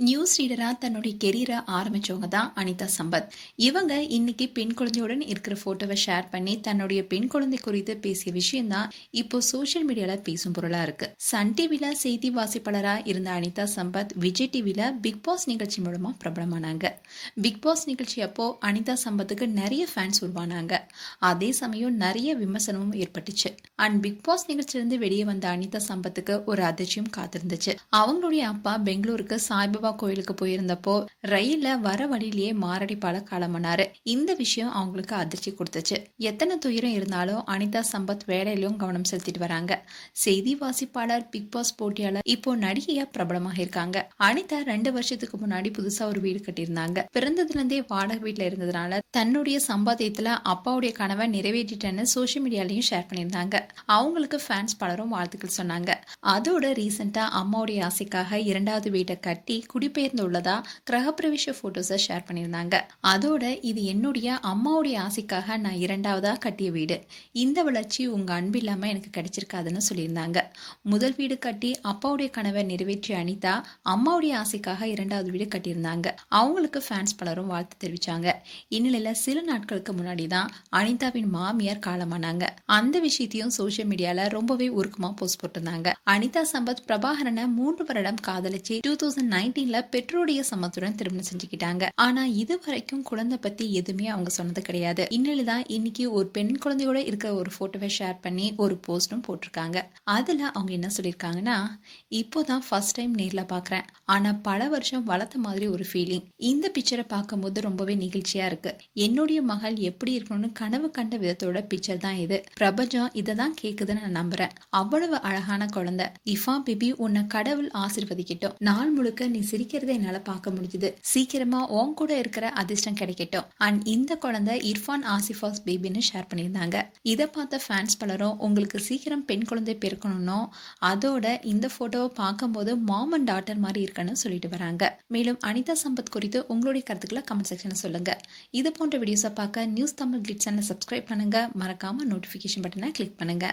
News ரீடரா தன்னுடைய கெரியரை ஆரம்பிச்சவங்க தான் அனிதா சம்பத். இவங்க இன்னைக்கு பெண் குழந்தையுடன் இருக்கிற போட்டோவை ஷேர் பண்ணி தன்னுடைய பெண் குழந்தை குறித்து பேசிய விஷயம் தான் இப்போ சோசியல் மீடியால பேசும் பொருளா இருக்கு. சன் டிவில செய்தி வாசிப்பாளரா இருந்த அனிதா சம்பத் விஜய் டிவில பிக் பாஸ் நிகழ்ச்சி மூலமா பிரபலமானாங்க. பிக் பாஸ் நிகழ்ச்சி அப்போ அனிதா சம்பத்துக்கு நிறைய ஃபேன்ஸ் உருவானாங்க. அதே சமயம் நிறைய விமர்சனமும் ஏற்பட்டுச்சு. அண்ட் பிக் பாஸ் நிகழ்ச்சியிலிருந்து வெளியே வந்த அனிதா சம்பத்துக்கு ஒரு அதிர்ச்சியும் காத்திருந்துச்சு. அவங்களுடைய அப்பா பெங்களூருக்கு சாய்பாபா கோயிலுக்கு போயிருந்தப்போ ரயில்ல வர வழியிலேயே மாரடைப்பால காலமானாரு. இந்த விஷயம் அவங்களுக்கு அதிர்ச்சி கொடுத்துச்சு. எத்தனை துயரம் இருந்தாலும் அனிதா சம்பத் வேலையிலும் கவனம் செலுத்திட்டு வராங்க. செய்தி வாசிப்பாளர், பிக் பாஸ் போட்டியாளர், இப்போ நடிகையா பிரபலமாக இருக்காங்க. அனிதா 2 வருஷத்துக்கு முன்னாடி புதுசா ஒரு வீடு கட்டியிருந்தாங்க. பிறந்ததுல இருந்தே வாடகை வீட்டுல இருந்ததுனால தன்னுடைய சம்பாத்தியத்துல அப்பாவுடைய கனவை நிறைவேற்றிட்டேன்னு சோசியல் மீடியாலையும் ஷேர் பண்ணியிருந்தாங்க. அவங்களுக்கு ஃபேன்ஸ் பலரும் வாழ்த்துக்கள் சொன்னாங்க. அதோட ரீசெண்டா அம்மாவுடைய ஆசைக்காக 2வது வீட்டை கட்டி குடிபெயர்ந்துள்ளதா கிரகப்பிரவேச போட்டோஸை ஷேர் பண்ணியிருந்தாங்க. அதோட இது என்னுடைய அம்மாவுடைய ஆசைக்காக நான் 2வதா கட்டிய வீடு. இந்த வளர்ச்சி உங்க அன்பு இல்லாம எனக்கு கிடைச்சிருக்காதுன்னு சொல்லியிருந்தாங்க. முதல் வீடு கட்டி அப்பாவுடைய கனவை நிறைவேற்றிய அனிதா அம்மாவுடைய ஆசைக்காக 2வது வீடு கட்டியிருந்தாங்க. அவங்களுக்கு ஃபேன்ஸ் பலரும் வாழ்த்து தெரிவிச்சாங்க. இந்நிலையில சில நாட்களுக்கு முன்னாடி தான் அனிதாவின் மாமியார் காலமானாங்க. அந்த விஷயத்தையும் சோசியல் மீடியால ரொம்பவே உருக்கமா போஸ்ட் போட்டிருந்தாங்க. அனிதா சம்பத் பிரபாகரனை 3 வருடம் காதலிச்சு 2019ல பெற்றோருடைய சம்மத்துடன் திருமணம் செஞ்சுக்கிட்டாங்க. ஆனா இது வரைக்கும் குழந்தை பத்தி எதுவுமே அவங்க சொன்னது கிடையாது. இந்நிலைதான் இன்னைக்கு ஒரு பெண் குழந்தையோட இருக்கிற ஒரு போட்டோவை ஷேர் பண்ணி ஒரு போஸ்டும் போட்டிருக்காங்க. அதுல அவங்க என்ன சொல்லியிருக்காங்கன்னா, இப்போதான் ஃபர்ஸ்ட் டைம் நேர்ல பாக்குறேன். ஆனா பல வருஷம் வளர்த்த மாதிரி ஒரு ஃபீலிங். இந்த பிக்சரை பார்க்கும்போது ரொம்பவே நிகழ்ச்சியா இருக்கு. என்னுடைய மகள் எப்படி இருக்கணும்னு கனவு கண்ட விதத்தோட பிக்சர் தான் இது. பிரபஞ்சம் இதை தான் கேக்குதுன்னு நான் நம்புறேன். அவ்வளவு அழகான குழந்தை. இஃபா பேபி, உன்னை கடவுள் ஆசீர்வதிக்கட்டும். நாள் முழுக்க நீ சிரிக்கிறதை என்னால பார்க்க முடியுது. சீக்கிரமா உன் கூட இருக்கிற அதிர்ஷ்டம் கிடைக்கட்டும். அண்ட் இந்த குழந்தை இர்ஃபான் ஆசிஃபாஸ் பேபின்னு ஷேர் பண்ணியிருந்தாங்க. இதை பார்த்த ஃபேன்ஸ் பலரும் உங்களுக்கு சீக்கிரம் பெண் குழந்தை பிறக்கணும், அதோட இந்த போட்டோவை பார்க்கும்போது மாம் அண்ட் டாட்டர் மாதிரி இருக்குன்னு சொல்லிட்டு வராங்க. மேலும் அனிதா சம்பத் குறித்து உங்களுடைய கருத்துக்களை கமெண்ட் செக்ஷன்ல சொல்லுங்க. இது போன்ற வீடியோஸை பார்க்க நியூஸ் தமிழ் கிளிட்ஸ் சேனலை சப்ஸ்கிரைப் பண்ணுங்க. மறக்காம நோட்டிபிகேஷன் பட்டனை கிளிக் பண்ணுங்க.